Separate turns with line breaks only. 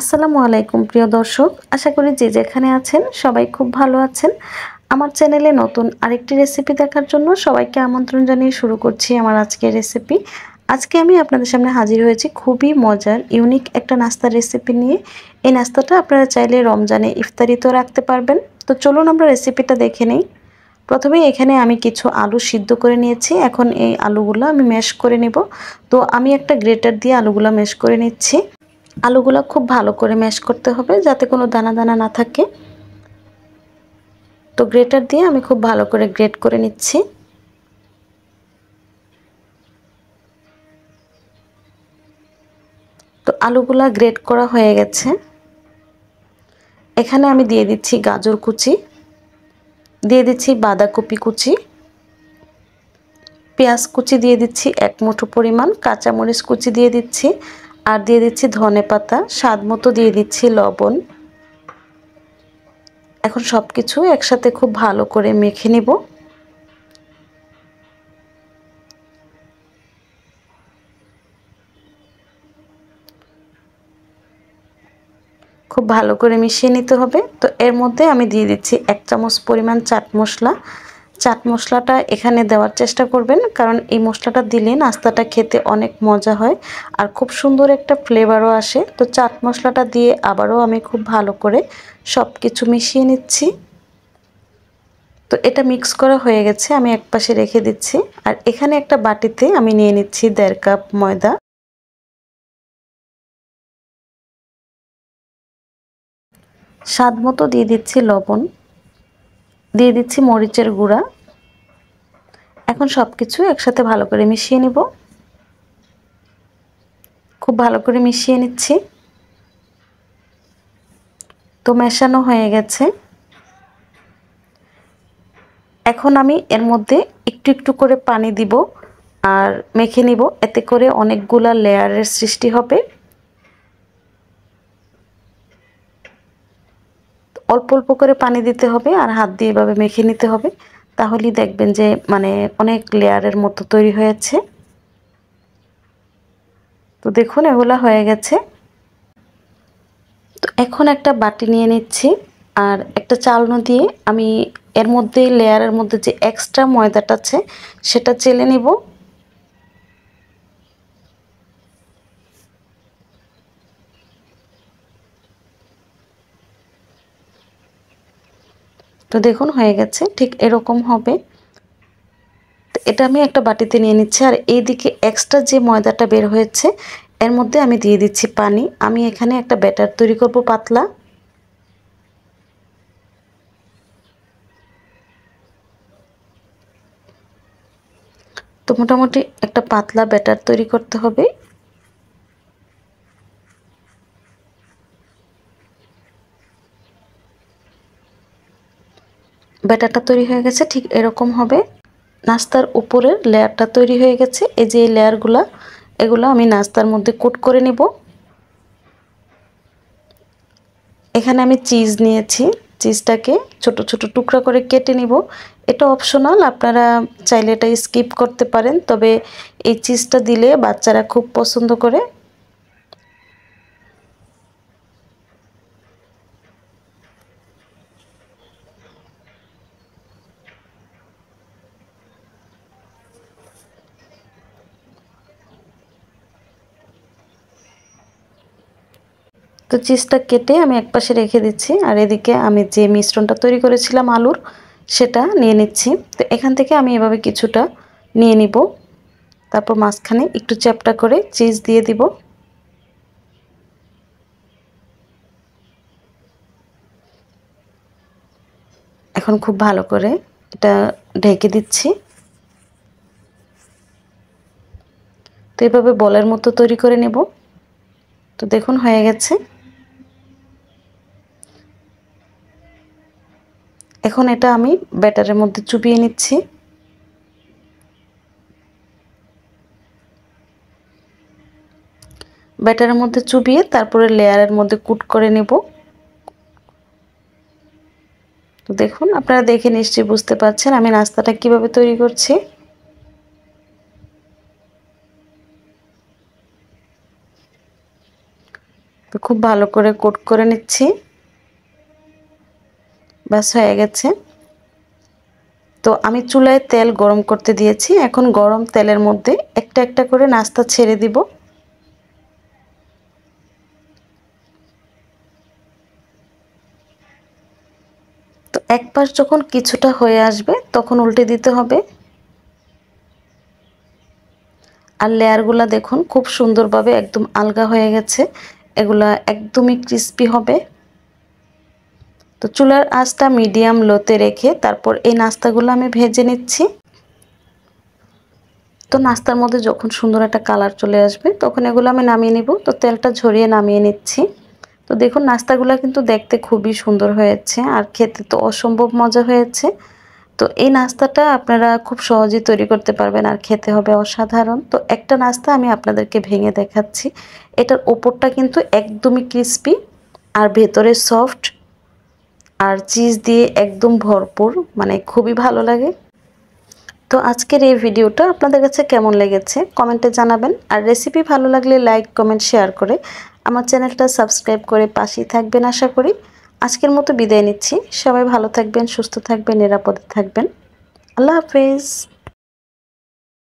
আসসালামু আলাইকুম প্রিয় দর্শক, আশা করি যে যেখানে আছেন সবাই খুব ভালো আছেন। আমার চ্যানেলে নতুন আরেকটি রেসিপি দেখার জন্য সবাইকে আমন্ত্রণ জানিয়ে শুরু করছি আমার আজকের রেসিপি। আজকে আমি আপনাদের সামনে হাজির হয়েছি খুবই মজার ইউনিক একটা নাস্তার রেসিপি নিয়ে। এই নাস্তাটা আপনারা চাইলে রমজানে ইফতারিতেও রাখতে পারবেন। তো চলুন আমরা রেসিপিটা দেখে নেই। প্রথমেই এখানে আমি কিছু আলু সিদ্ধ করে নিয়েছি। এখন এই আলুগুলো আমি ম্যাশ করে নেব। তো আমি একটা গ্রেটার দিয়ে আলুগুলো ম্যাশ করে নিচ্ছি। আলুগুলো খুব ভালো করে ম্যাশ করতে হবে যাতে কোনো দানা দানা না থাকে। তো গ্রেটার দিয়ে আমি খুব ভালো করে গ্রেট করে নিচ্ছি। তো আলুগুলা গ্রেট করা হয়ে গেছে। এখানে আমি দিয়ে দিচ্ছি গাজর কুচি, দিয়ে দিচ্ছি বাঁধাকপি কুচি, পেঁয়াজ কুচি দিয়ে দিচ্ছি এক মুঠো পরিমাণ, কাঁচামরিচ কুচি দিয়ে দিচ্ছি, আর দিয়ে দিচ্ছি ধনেপাতা, স্বাদ মতো দিয়ে দিচ্ছি লবণ। এখন সব কিছু একসাথে খুব ভালো করে মেখে নিব। খুব ভালো করে মিশিয়ে নিতে হবে। তো এর মধ্যে আমি দিয়ে দিচ্ছি 1 চামচ পরিমাণ চাট মশলা। চাট মশলাটা এখানে দেওয়ার চেষ্টা করবেন, কারণ এই মশলাটা দিলে নাস্তাটা খেতে অনেক মজা হয় আর খুব সুন্দর একটা ফ্লেভারও আসে। তো চাট মশলাটা দিয়ে আবারও আমি খুব ভালো করে সব কিছু মিশিয়ে নিচ্ছি। তো এটা মিক্স করা হয়ে গেছে, আমি একপাশে রেখে দিচ্ছি। আর এখানে একটা বাটিতে আমি নিয়ে নিচ্ছি 1.5 কাপ ময়দা। স্বাদ মতো দিয়ে দিচ্ছি লবণ, দিয়ে দিচ্ছি মরিচের গুঁড়া। এখন সব কিছু একসাথে ভালো করে মিশিয়ে নিব। খুব ভালো করে মিশিয়ে নিচ্ছি। তো মেশানো হয়ে গেছে। এখন আমি এর মধ্যে একটু একটু করে পানি দিব আর মেখে নিব, এতে করে অনেকগুলা লেয়ারের সৃষ্টি হবে। অল্প অল্প করে পানি দিতে হবে আর হাত দিয়ে এভাবে মেখে নিতে হবে, তাহলেই দেখবেন যে অনেক লেয়ারের মতো তৈরি হয়েছে। তো দেখুন এগুলা হয়ে গেছে। তো এখন একটা বাটি নিয়ে নিচ্ছি আর একটা চালনি দিয়ে আমি এর মধ্যে লেয়ারের মধ্যে যে এক্সট্রা ময়দাটা আছে সেটা চেলে নিব। তো দেখুন হয়ে গেছে, ঠিক এরকম হবে। তো এটা আমি একটা বাটিতে নিয়ে নিচ্ছি আর এইদিকে এক্সট্রা যে ময়দাটা বের হয়েছে এর মধ্যে আমি দিয়ে দিচ্ছি পানি। আমি এখানে একটা ব্যাটার তৈরি করব পাতলা। তো মোটামুটি একটা পাতলা ব্যাটার তৈরি করতে হবে। ব্যাটারটা তৈরি হয়ে গেছে, ঠিক এরকম হবে। নাস্তার উপরের লেয়ারটা তৈরি হয়ে গেছে। এই যে এই লেয়ারগুলো, এগুলো আমি নাস্তার মধ্যে কোট করে নিব। এখানে আমি চিজ নিয়েছি, চিজটাকে ছোট ছোট টুকরা করে কেটে নিব। এটা অপশনাল, আপনারা চাইলে এটা স্কিপ করতে পারেন, তবে এই চিজটা দিলে বাচ্চারা খুব পছন্দ করে। তো চিজটা কেটে আমি একপাশে রেখে দিচ্ছি আর এদিকে আমি যে মিশ্রণটা তৈরি করেছিলাম আলুর, সেটা নিয়ে নিচ্ছি। তো এখান থেকে আমি এভাবে কিছুটা নিয়ে নিব, তারপর মাঝখানে একটু চ্যাপ্টা করে চিজ দিয়ে দিব। এখন খুব ভালো করে এটা ঢেকে দিচ্ছি। তো এভাবে বলের মতো তৈরি করে নেব। তো দেখুন হয়ে গেছে। এখন এটা আমি ব্যাটারের মধ্যে চুবিয়ে নিচ্ছি। ব্যাটারের মধ্যে চুবিয়ে তারপরে লেয়ারের মধ্যে কুট করে নেব। তো দেখুন, আপনারা দেখে নিশ্চয়ই বুঝতে পারছেন আমি নাস্তাটা কিভাবে তৈরি করছি। তো খুব ভালো করে কোট করে নিচ্ছি। ব্যাস হয়ে গেছে। তো আমি চুলায় তেল গরম করতে দিয়েছি। এখন গরম তেলের মধ্যে একটা একটা করে নাস্তা ছেড়ে দিব। তো এক পাশ যখন কিছুটা হয়ে আসবে তখন উল্টে দিতে হবে। আর লেয়ারগুলো দেখুন খুব সুন্দরভাবে একদম আলগা হয়ে গেছে। এগুলা একদমই ক্রিস্পি হবে। তো চুলার আঁচটা মিডিয়াম লোতে রেখে তারপর এই নাস্তাগুলো আমি ভেজে নিচ্ছি। তো নাস্তার মধ্যে যখন সুন্দর একটা কালার চলে আসবে তখন এগুলো আমি নামিয়ে নিব। তো তেলটা ঝরিয়ে নামিয়ে নিচ্ছি। তো দেখুন নাস্তাগুলো কিন্তু দেখতে খুবই সুন্দর হয়েছে আর খেতে তো অসম্ভব মজা হয়েছে। তো এই নাস্তাটা আপনারা খুব সহজেই তৈরি করতে পারবেন আর খেতে হবে অসাধারণ। তো একটা নাস্তা আমি আপনাদেরকে ভেঙে দেখাচ্ছি। এটার ওপরটা কিন্তু একদমই ক্রিস্পি আর ভেতরে সফট আর চিজ দিয়ে একদম ভরপুর, মানে খুবই ভালো লাগে। তো আজকের এই ভিডিওটা আপনাদের কাছে কেমন লেগেছে কমেন্টে জানাবেন। আর রেসিপি ভালো লাগলে লাইক কমেন্ট শেয়ার করে আমার চ্যানেলটা সাবস্ক্রাইব করে পাশেই থাকবেন আশা করি। আজকের মতো বিদায় নিচ্ছি। সবাই ভালো থাকবেন, সুস্থ থাকবেন, নিরাপদে থাকবেন। আল্লাহ হাফেজ।